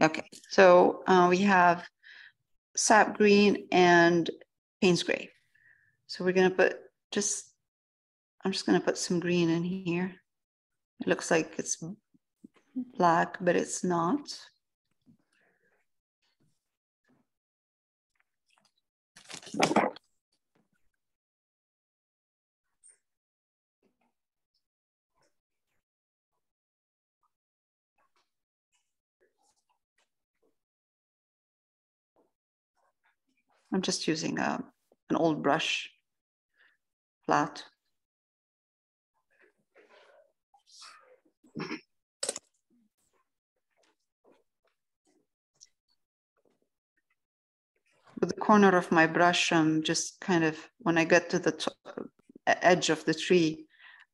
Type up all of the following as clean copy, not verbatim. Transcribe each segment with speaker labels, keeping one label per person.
Speaker 1: Okay, so we have sap green and Payne's gray. So we're gonna put I'm just gonna put some green in here. It looks like it's black, but it's not. I'm just using an old brush, flat. With the corner of my brush, I'm just kind of, when I get to the edge of the tree,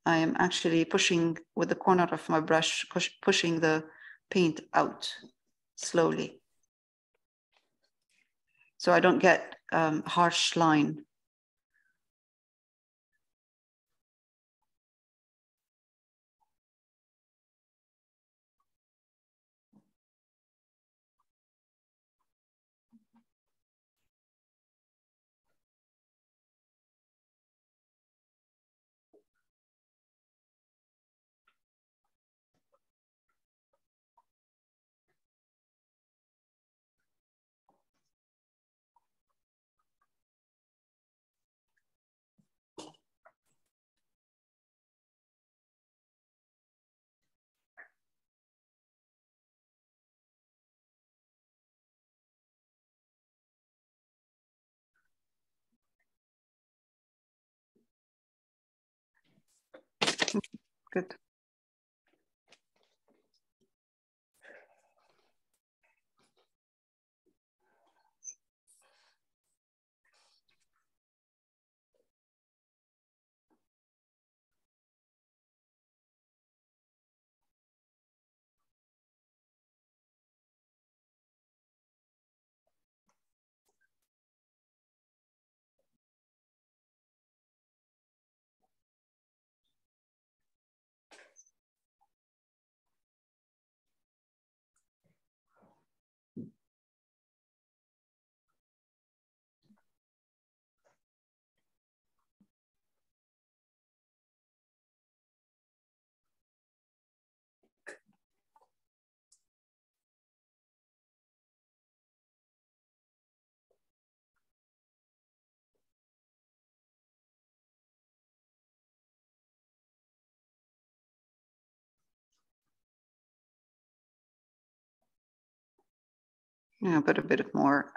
Speaker 1: I am actually pushing with the corner of my brush, pushing the paint out slowly. So I don't get harsh line. Good. Yeah, put a bit of more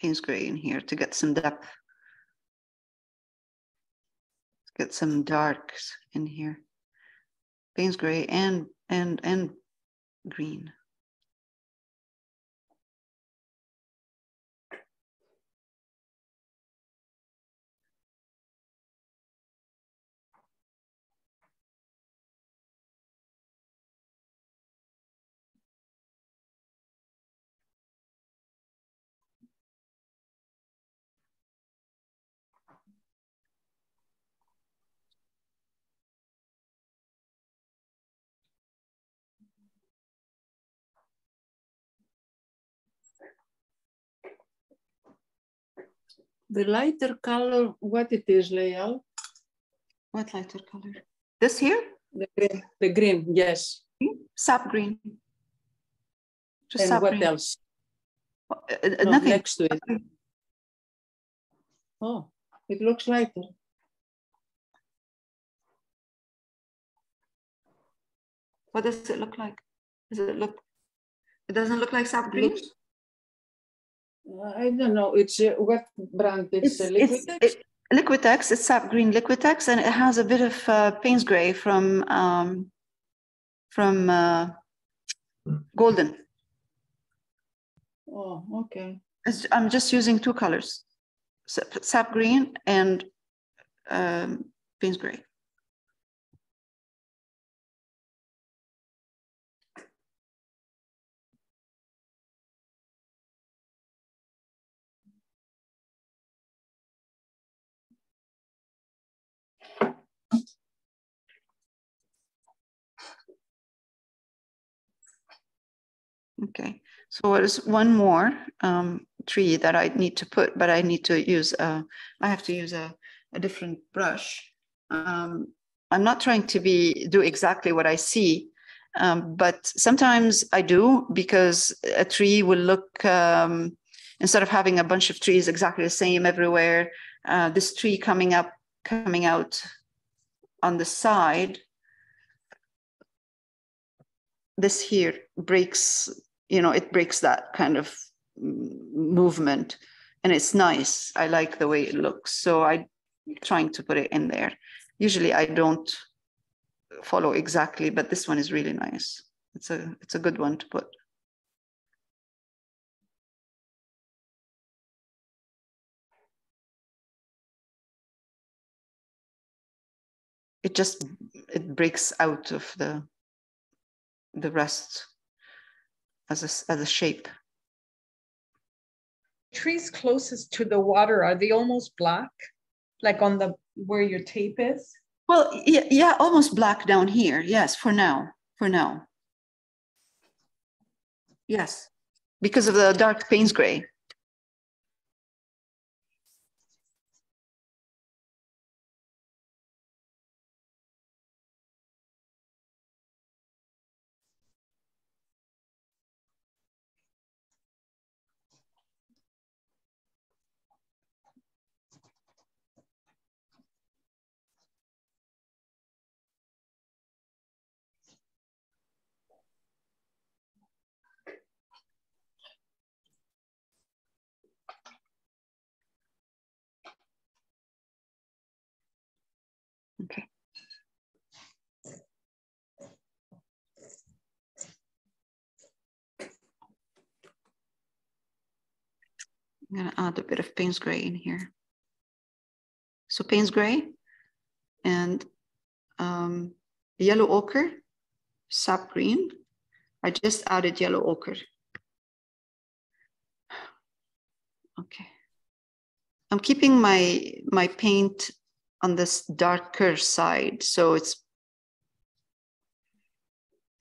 Speaker 1: Payne's gray in here to get some depth. Get some darks in here. Payne's gray and green.
Speaker 2: The lighter color, what it is, Layal?
Speaker 1: What lighter color? This here?
Speaker 2: The green, yes.
Speaker 1: Sap green. Just
Speaker 2: and
Speaker 1: sap
Speaker 2: what
Speaker 1: green.
Speaker 2: else?
Speaker 1: No, nothing.
Speaker 2: Next to it. Oh, it looks lighter.
Speaker 1: What does it look like? Does it look? It doesn't look like sap green.
Speaker 2: I don't know. It's what brand? It's Liquitex.
Speaker 1: Liquitex. It's sap green Liquitex, and it has a bit of Payne's gray from Golden.
Speaker 2: Oh, okay.
Speaker 1: I'm just using two colors, sap green and Payne's gray. Okay, so there's one more tree that I need to put, but I need to use, I have to use a different brush. I'm not trying to do exactly what I see, but sometimes I do, because a tree will look, instead of having a bunch of trees exactly the same everywhere, this tree coming out on the side, this here breaks, it breaks that kind of movement, and it's nice. I like the way it looks, so I'm trying to put it in there. Usually I don't follow exactly, but this one is really nice. It's a good one to put. It breaks out of the rest as a shape.
Speaker 3: Trees closest to the water, are they almost black? Like on the where your tape is?
Speaker 1: Well, yeah, almost black down here. Yes, for now. Yes, because of the dark Payne's gray. Okay. I'm gonna add a bit of Payne's gray in here. So Payne's gray and yellow ochre, sap green. I just added yellow ochre. Okay. I'm keeping my paint on this darker side. So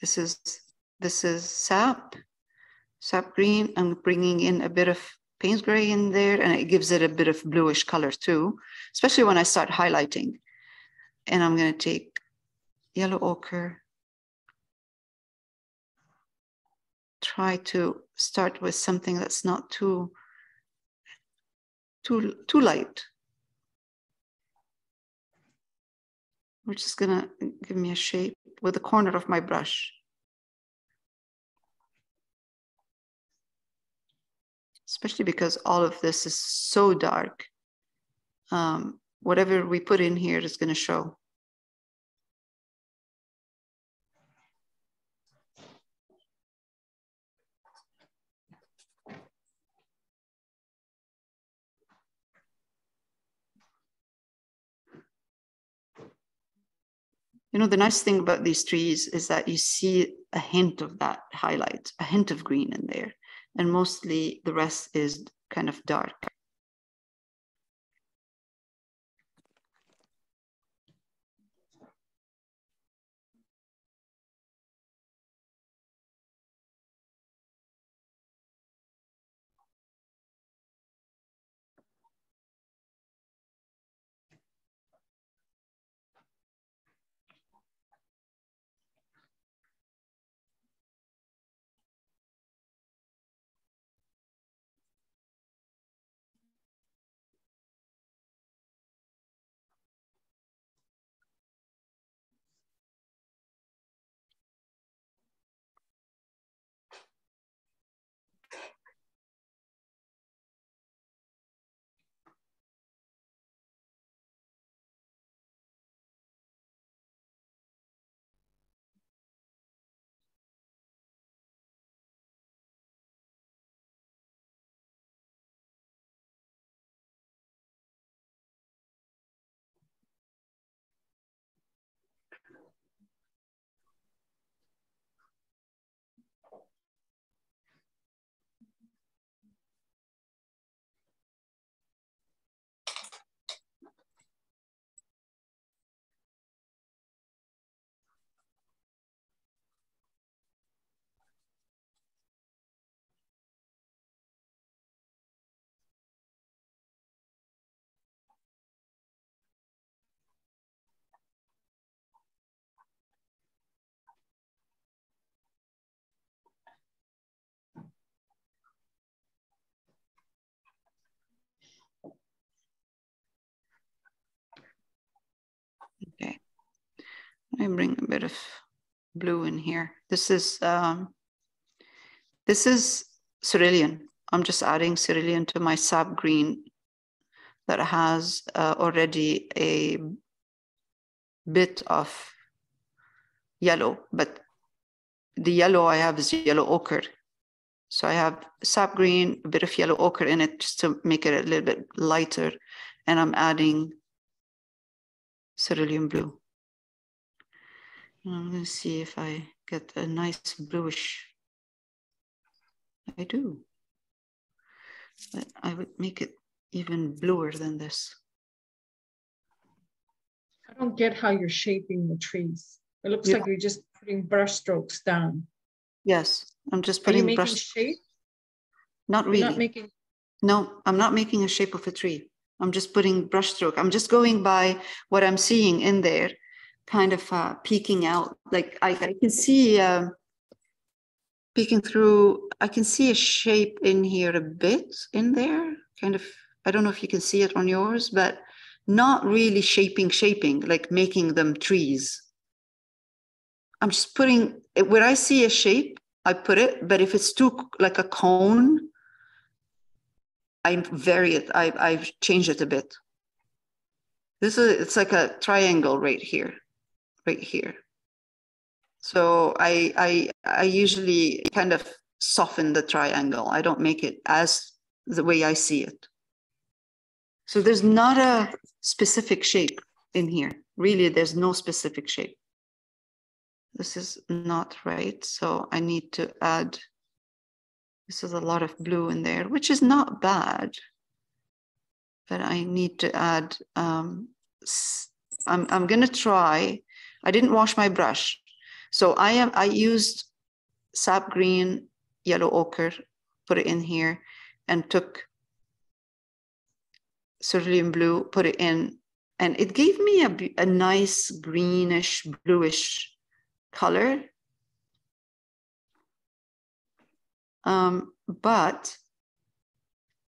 Speaker 1: this is sap green. I'm bringing in a bit of Payne's gray in there, and it gives it a bit of bluish color too, especially when I start highlighting. And I'm going to take yellow ochre. Try to start with something that's not too light. We're just gonna give me a shape with the corner of my brush. Especially because all of this is so dark. Whatever we put in here is gonna show. You know, the nice thing about these trees is that you see a hint of that highlight, a hint of green in there, and mostly the rest is kind of dark. me bring a bit of blue in here. This is cerulean. I'm just adding cerulean to my sap green that has already a bit of yellow, but the yellow I have is yellow ochre. So I have sap green, a bit of yellow ochre in it just to make it a little bit lighter. And I'm adding cerulean blue. And I'm going to see if I get a nice bluish. I do. But I would make it even bluer than this.
Speaker 3: I don't get how you're shaping the trees. It looks like you're just putting brush strokes down.
Speaker 1: Yes, I'm just
Speaker 3: Are you
Speaker 1: putting
Speaker 3: making
Speaker 1: brush.
Speaker 3: shape?
Speaker 1: Not really.
Speaker 3: You're not making.
Speaker 1: No, I'm not making a shape of a tree. I'm just putting brush stroke. I'm just going by what I'm seeing in there, kind of peeking out. Like I can see peeking through. I can see a shape in here a bit in there. Kind of. I don't know if you can see it on yours, but not really shaping, like making them trees. I'm just putting it where I see a shape, I put it, but if it's too like a cone, I vary it. I've changed it a bit. It's like a triangle right here. So I usually kind of soften the triangle. I don't make it as the way I see it. So there's not a specific shape in here. Really, there's no specific shape. This is not right. So I need to add, this is a lot of blue in there, which is not bad. But I need to add, I'm going to try, I didn't wash my brush. So I used sap green, yellow ochre, put it in here, and took cerulean blue, put it in, and it gave me a nice greenish, bluish color. But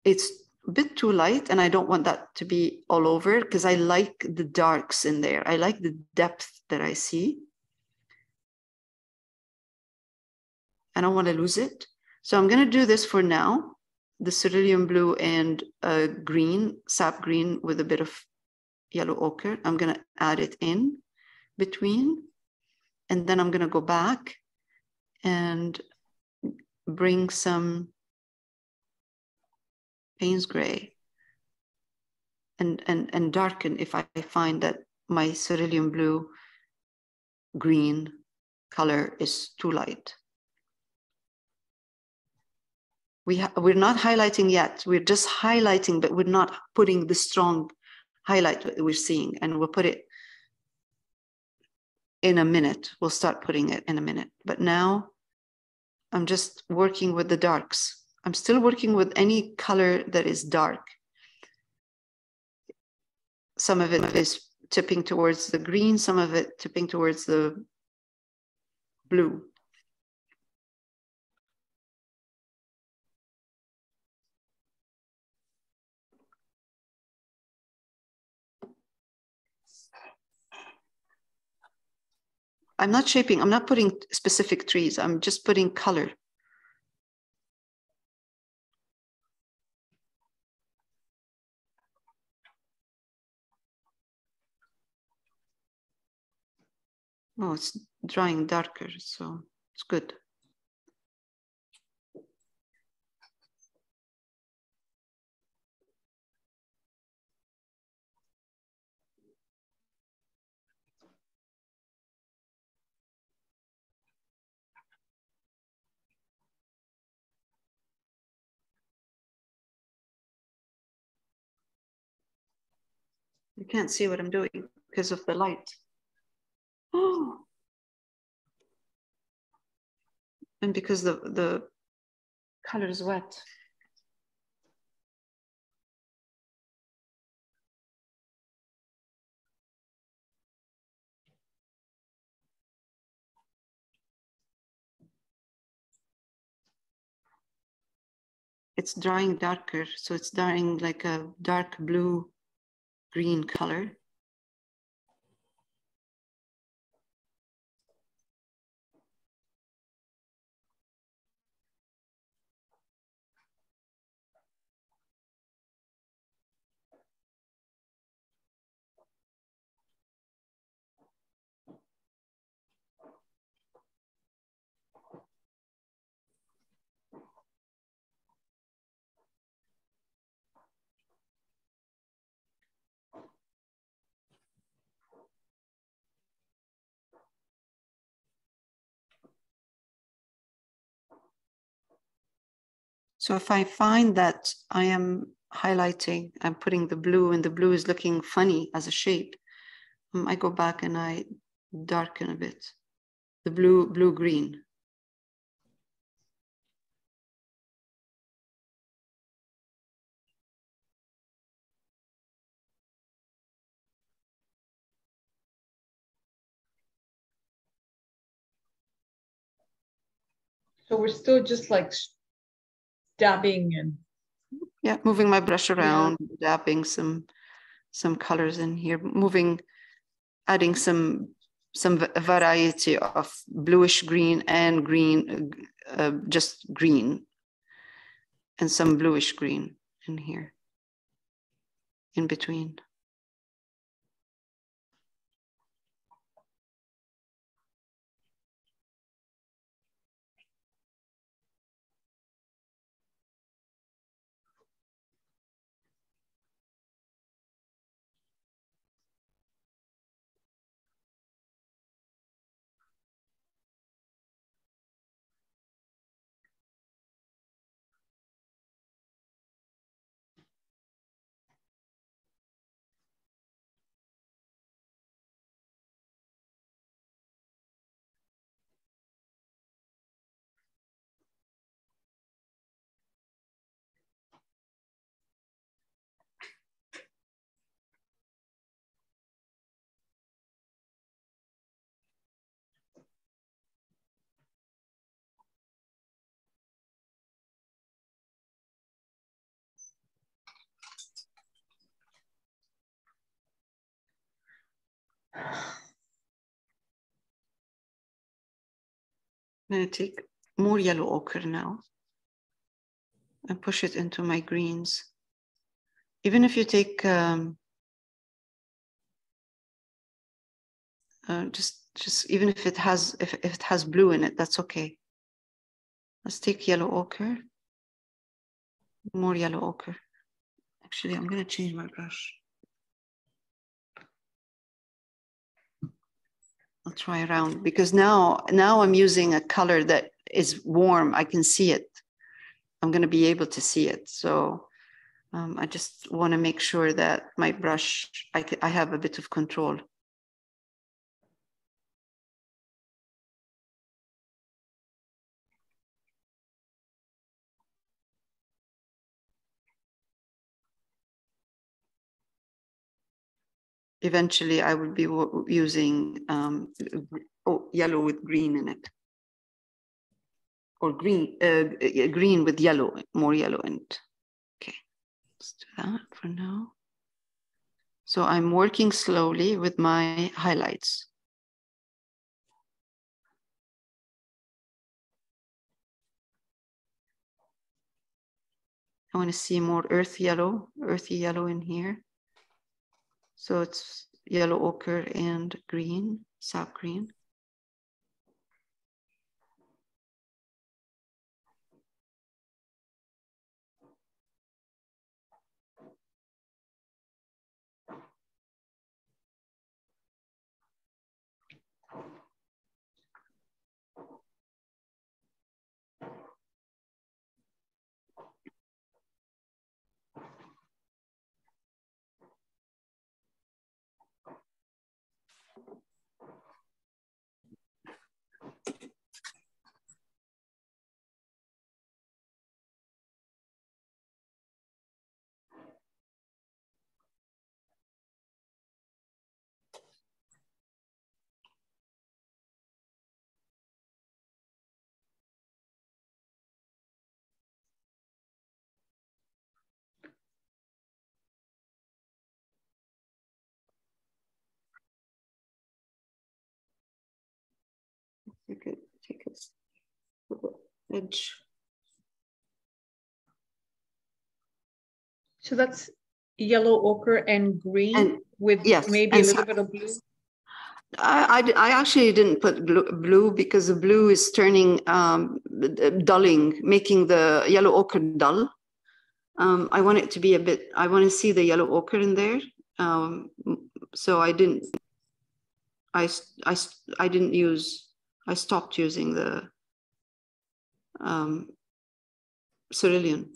Speaker 1: it's a bit too light, and I don't want that to be all over because I like the darks in there. I like the depth that I see. I don't want to lose it. So I'm going to do this for now. The cerulean blue and green, sap green with a bit of yellow ochre. I'm going to add it in between. And then I'm going to go back and bring some Payne's gray and darken if I find that my cerulean blue green color is too light. We're not highlighting yet. We're just highlighting, but we're not putting the strong highlight that we're seeing. And we'll put it in a minute. We'll start putting it in a minute. But now I'm just working with the darks. I'm still working with any color that is dark. Some of it is tipping towards the green, some of it tipping towards the blue. I'm not shaping, I'm not putting specific trees, I'm just putting color. Oh, it's drying darker, so it's good. You can't see what I'm doing because of the light. Oh. And because the color is wet. It's drying darker, so it's drying like a dark blue green color. So if I find that I am highlighting, I'm putting the blue and the blue is looking funny as a shape, I go back and I darken a bit. The blue-green.
Speaker 3: So we're still just like dabbing and.
Speaker 1: Yeah, moving my brush around, dabbing some colors in here, adding some variety of bluish green and green, just green, and some bluish green in here, in between. I'm going to take more yellow ochre now and push it into my greens. Even if you take just even if it has blue in it, that's okay. Let's take yellow ochre, more yellow ochre. Actually, I'm going to change my brush. I'll try around because now I'm using a color that is warm. I can see it. I'm going to be able to see it. So I just want to make sure that my brush, I have a bit of control. Eventually, I will be using yellow with green in it. Or green with yellow, more yellow in it. Okay, let's do that for now. So I'm working slowly with my highlights. I want to see more earthy yellow in here. So it's yellow ochre and green, sap green. Take a edge.
Speaker 3: So that's yellow ochre and green
Speaker 1: And,
Speaker 3: with
Speaker 1: yes,
Speaker 3: maybe a little bit of blue.
Speaker 1: I actually didn't put blue because the blue is turning dulling, making the yellow ochre dull. I want it to be a bit. I want to see the yellow ochre in there. So I didn't. I stopped using the cerulean.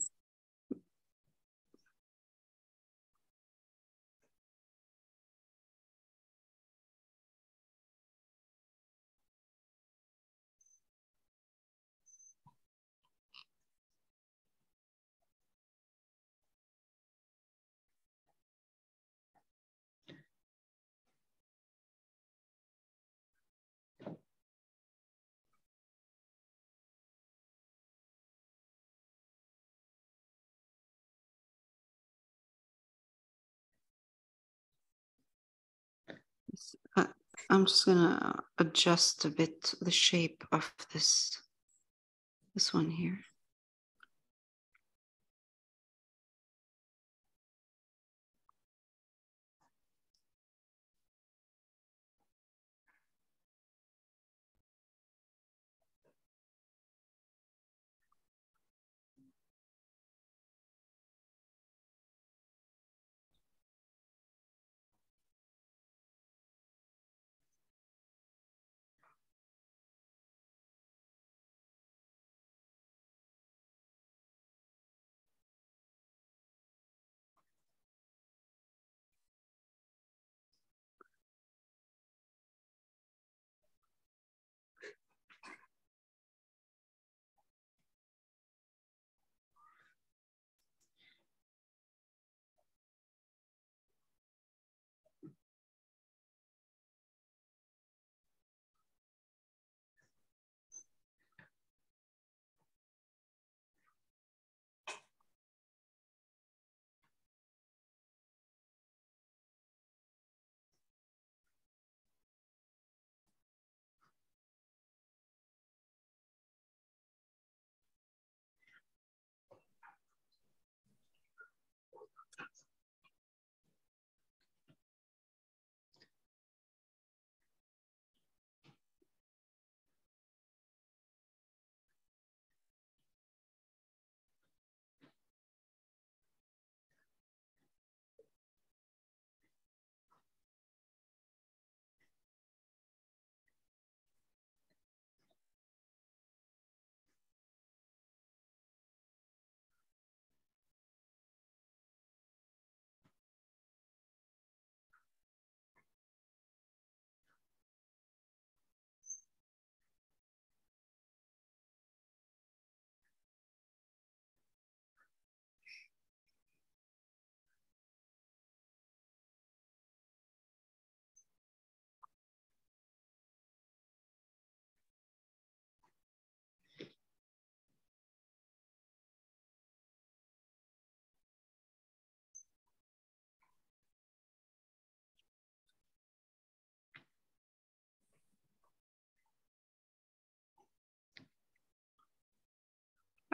Speaker 1: I'm just gonna adjust a bit the shape of this one here.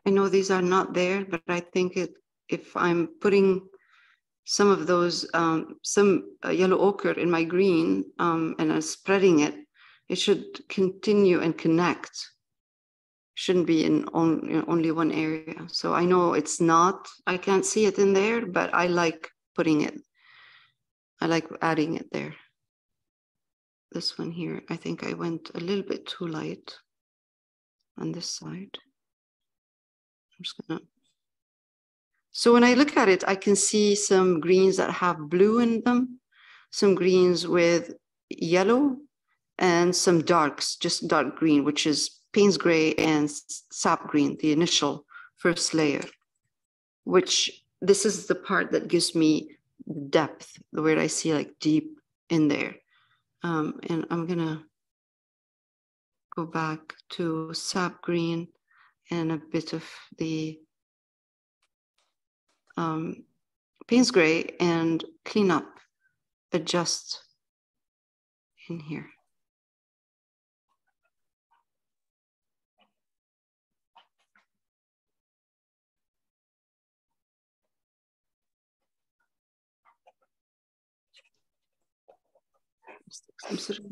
Speaker 1: I know these are not there, but I think if I'm putting some of those, some yellow ochre in my green and I'm spreading it, it should continue and connect. Shouldn't be in only one area. So I know it's not, I can't see it in there, but I like putting it. I like adding it there. This one here, I think I went a little bit too light on this side. I'm just gonna. So when I look at it, I can see some greens that have blue in them, some greens with yellow, and some darks, just dark green, which is Payne's gray and sap green, the initial first layer, which this is the part that gives me depth, where I see like deep in there. And I'm gonna go back to sap green and a bit of the Payne's gray and clean up, adjust in here. Some sort of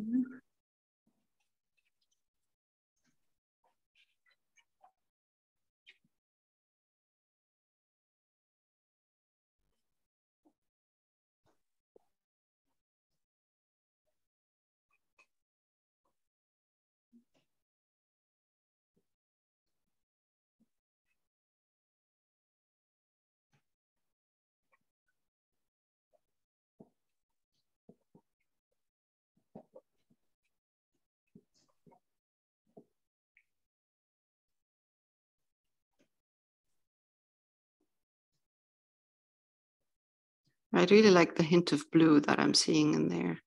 Speaker 1: I really like the hint of blue that I'm seeing in there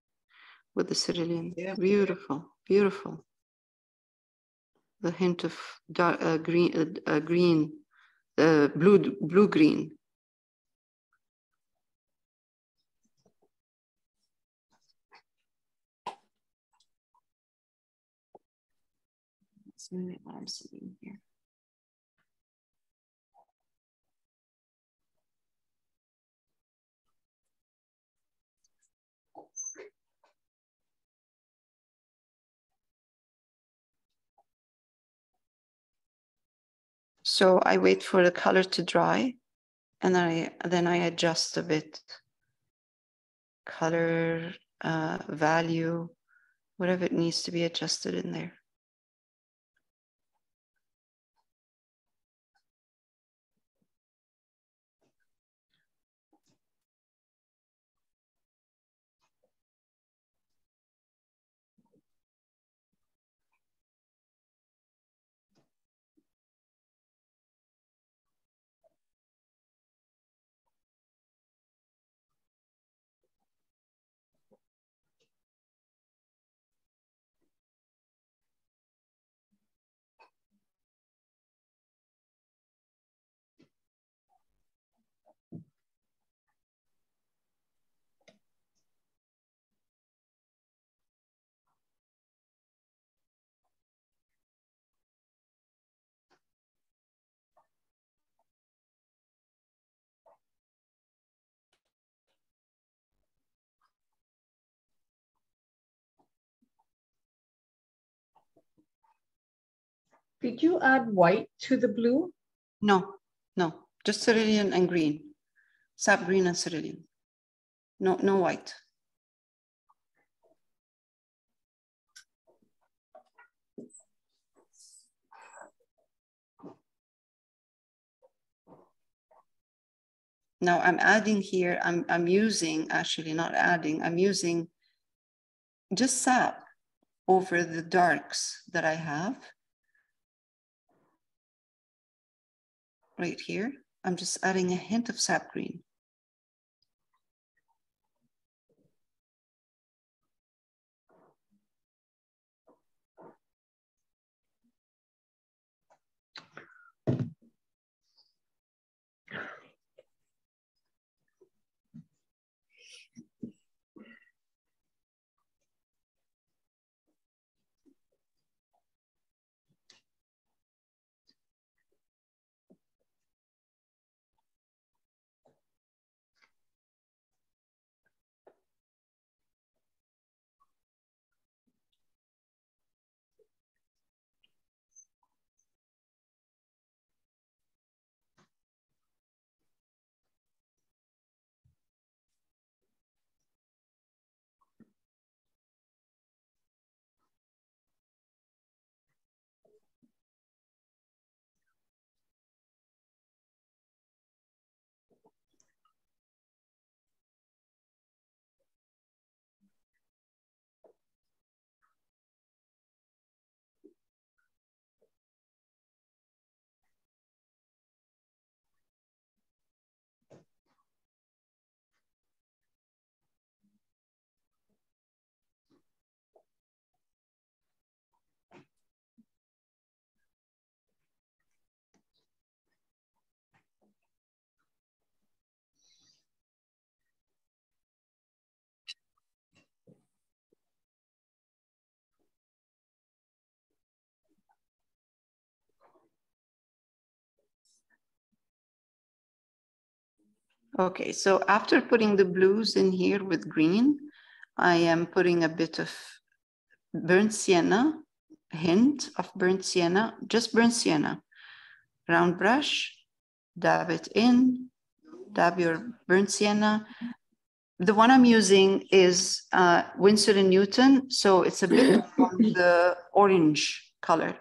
Speaker 1: with the cerulean.
Speaker 2: Yeah.
Speaker 1: Beautiful, beautiful. The hint of dark, green, blue-green. That's really what I'm seeing here. So I wait for the color to dry, and then I adjust a bit. Color, value, whatever it needs to be adjusted in there.
Speaker 3: Did you add white to the blue?
Speaker 1: No, just cerulean and green, sap green and cerulean. No white. Now I'm adding here, I'm using, actually not adding, I'm using just sap over the darks that I have. Right here, I'm just adding a hint of sap green. Okay, so after putting the blues in here with green, I am putting a bit of burnt sienna, a hint of burnt sienna, just burnt sienna. Round brush, dab it in, dab your burnt sienna. The one I'm using is Winsor & Newton, so it's a bit on the orange color.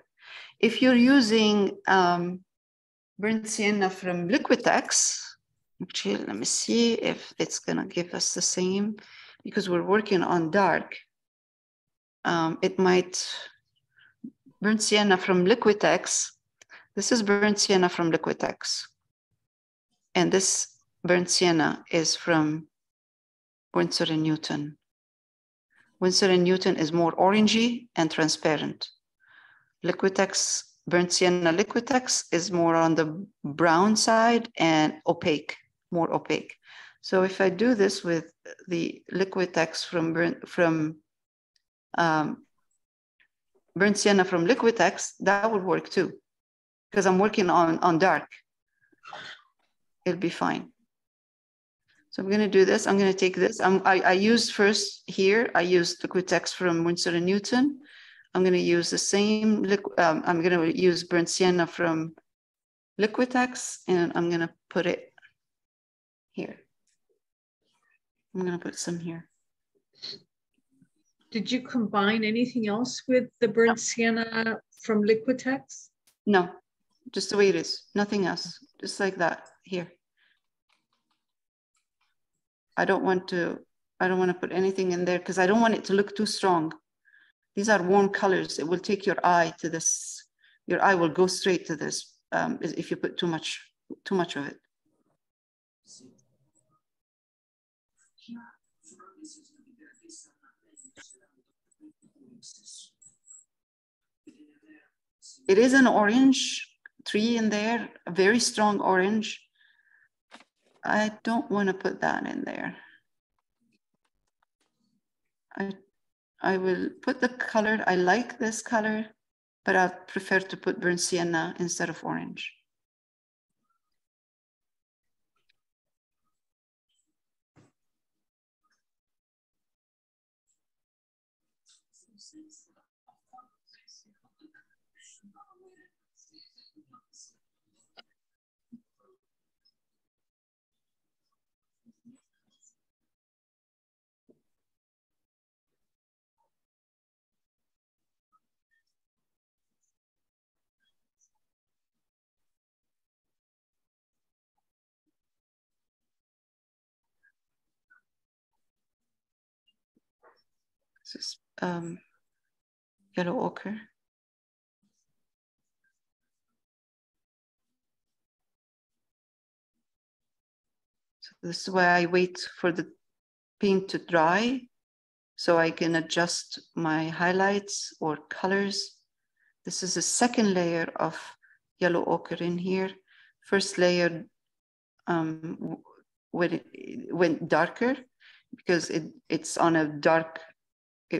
Speaker 1: If you're using burnt sienna from Liquitex, actually, let me see if it's gonna give us the same, because we're working on dark. It might, burnt sienna from Liquitex. This is burnt sienna from Liquitex. And this burnt sienna is from Winsor & Newton. Winsor & Newton is more orangey and transparent. Liquitex, burnt sienna Liquitex is more on the brown side and opaque, more opaque. So if I do this with the Liquitex from burnt sienna from Liquitex, that would work too, because I'm working on dark. It'll be fine. So I'm going to do this. I'm going to take this. I used first here, I used Liquitex from Winsor & Newton. I'm going to use the same, I'm going to use burnt sienna from Liquitex, and I'm going to put it here. I'm going to put some here.
Speaker 3: Did you combine anything else with the burnt sienna from Liquitex?
Speaker 1: No, just the way it is. Nothing else. Just like that here. I don't want to put anything in there because I don't want it to look too strong. These are warm colors. It will take your eye to this. Your eye will go straight to this if you put too much of it. It is an orange tree in there, a very strong orange. I don't want to put that in there. I will put the color. I like this color, but I prefer to put burnt sienna instead of orange. This is yellow ochre. So this is why I wait for the paint to dry so I can adjust my highlights or colors. This is the second layer of yellow ochre in here. First layer when it went darker because it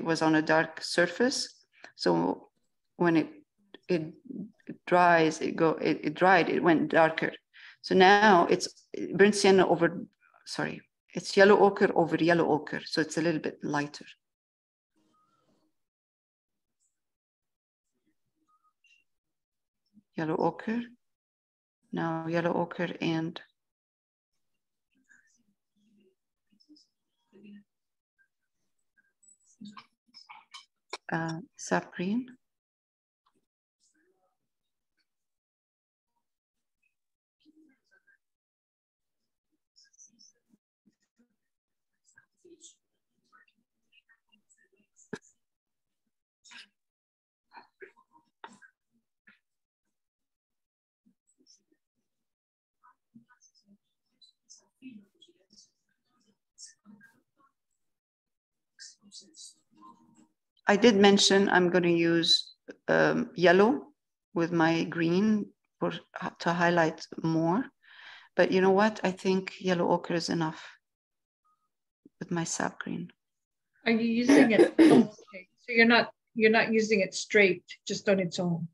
Speaker 1: was on a dark surface. So when it dries, it dried, it went darker. So now it's burnt sienna over, sorry, it's yellow ochre over yellow ochre. So it's a little bit lighter. Yellow ochre, now yellow ochre and sap green. I did mention I'm going to use yellow with my green to highlight more. But you know what? I think yellow ochre is enough with my sap green.
Speaker 3: Are you using it? Okay. So you're not using it straight, just on its own.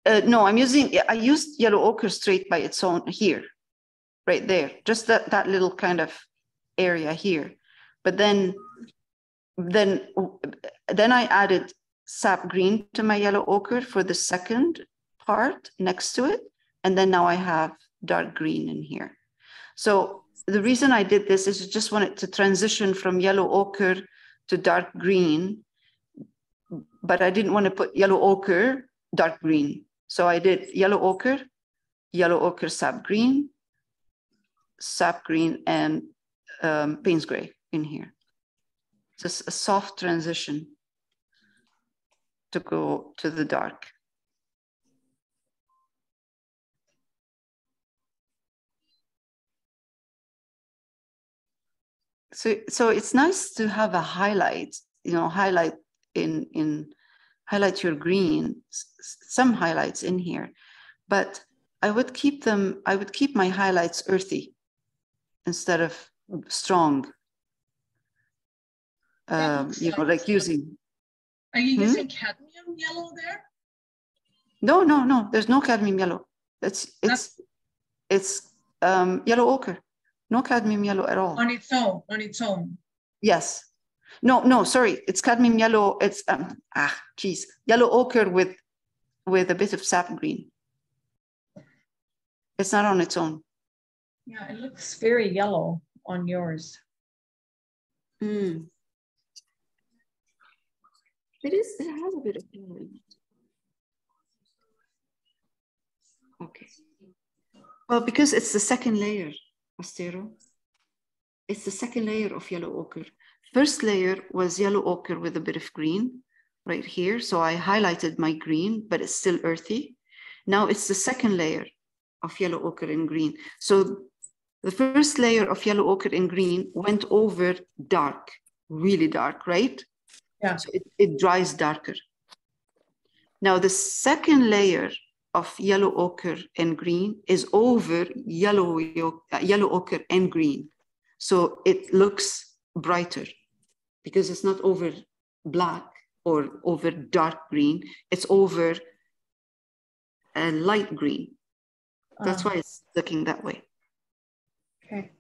Speaker 1: No, I used yellow ochre straight by its own here, right there, just that little kind of area here. But then I added sap green to my yellow ochre for the second part next to it. And then now I have dark green in here. So the reason I did this is I just wanted to transition from yellow ochre to dark green, but I didn't want to put yellow ochre, dark green. So I did yellow ochre, sap green, and Payne's gray in here. Just a soft transition to go to the dark. So it's nice to have a highlight, you know, highlight highlight your green, some highlights in here, but I would keep my highlights earthy instead of strong. You know, like using.
Speaker 3: Are you using cadmium yellow there?
Speaker 1: No, there's no cadmium yellow. It's yellow ochre, no cadmium yellow at all.
Speaker 3: On its own.
Speaker 1: Yes. No, sorry. It's cadmium yellow. It's yellow ochre with a bit of sap green. It's not on its own.
Speaker 3: Yeah, it looks very yellow on yours.
Speaker 1: It has a bit of yellow in it. Okay. Well, because it's the second layer, Astero. It's the second layer of yellow ochre. First layer was yellow ochre with a bit of green right here. So I highlighted my green, but it's still earthy. Now it's the second layer of yellow ochre and green. So the first layer of yellow ochre and green went over dark, really dark, right?
Speaker 3: Yeah.
Speaker 1: So it dries darker. Now the second layer of yellow ochre and green is over yellow ochre and green. So it looks brighter because it's not over black or over dark green. It's over a light green. That's why it's looking that way.
Speaker 3: Okay.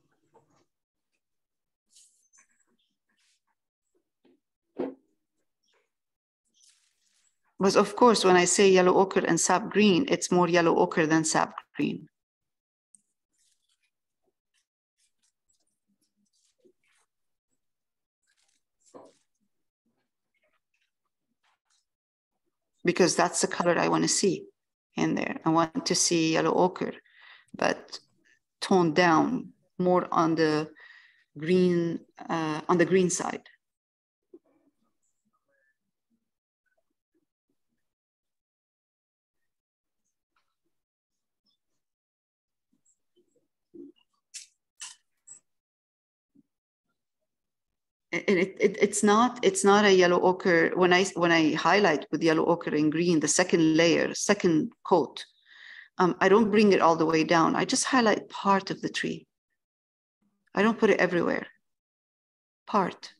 Speaker 1: But of course, when I say yellow ochre and sap green, it's more yellow ochre than sap green. Because that's the color I want to see in there. I want to see yellow ochre, but toned down more on the green side. And it's not a yellow ochre. When I highlight with yellow ochre and green, the second layer, second coat, I don't bring it all the way down. I just highlight part of the tree. I don't put it everywhere. Part.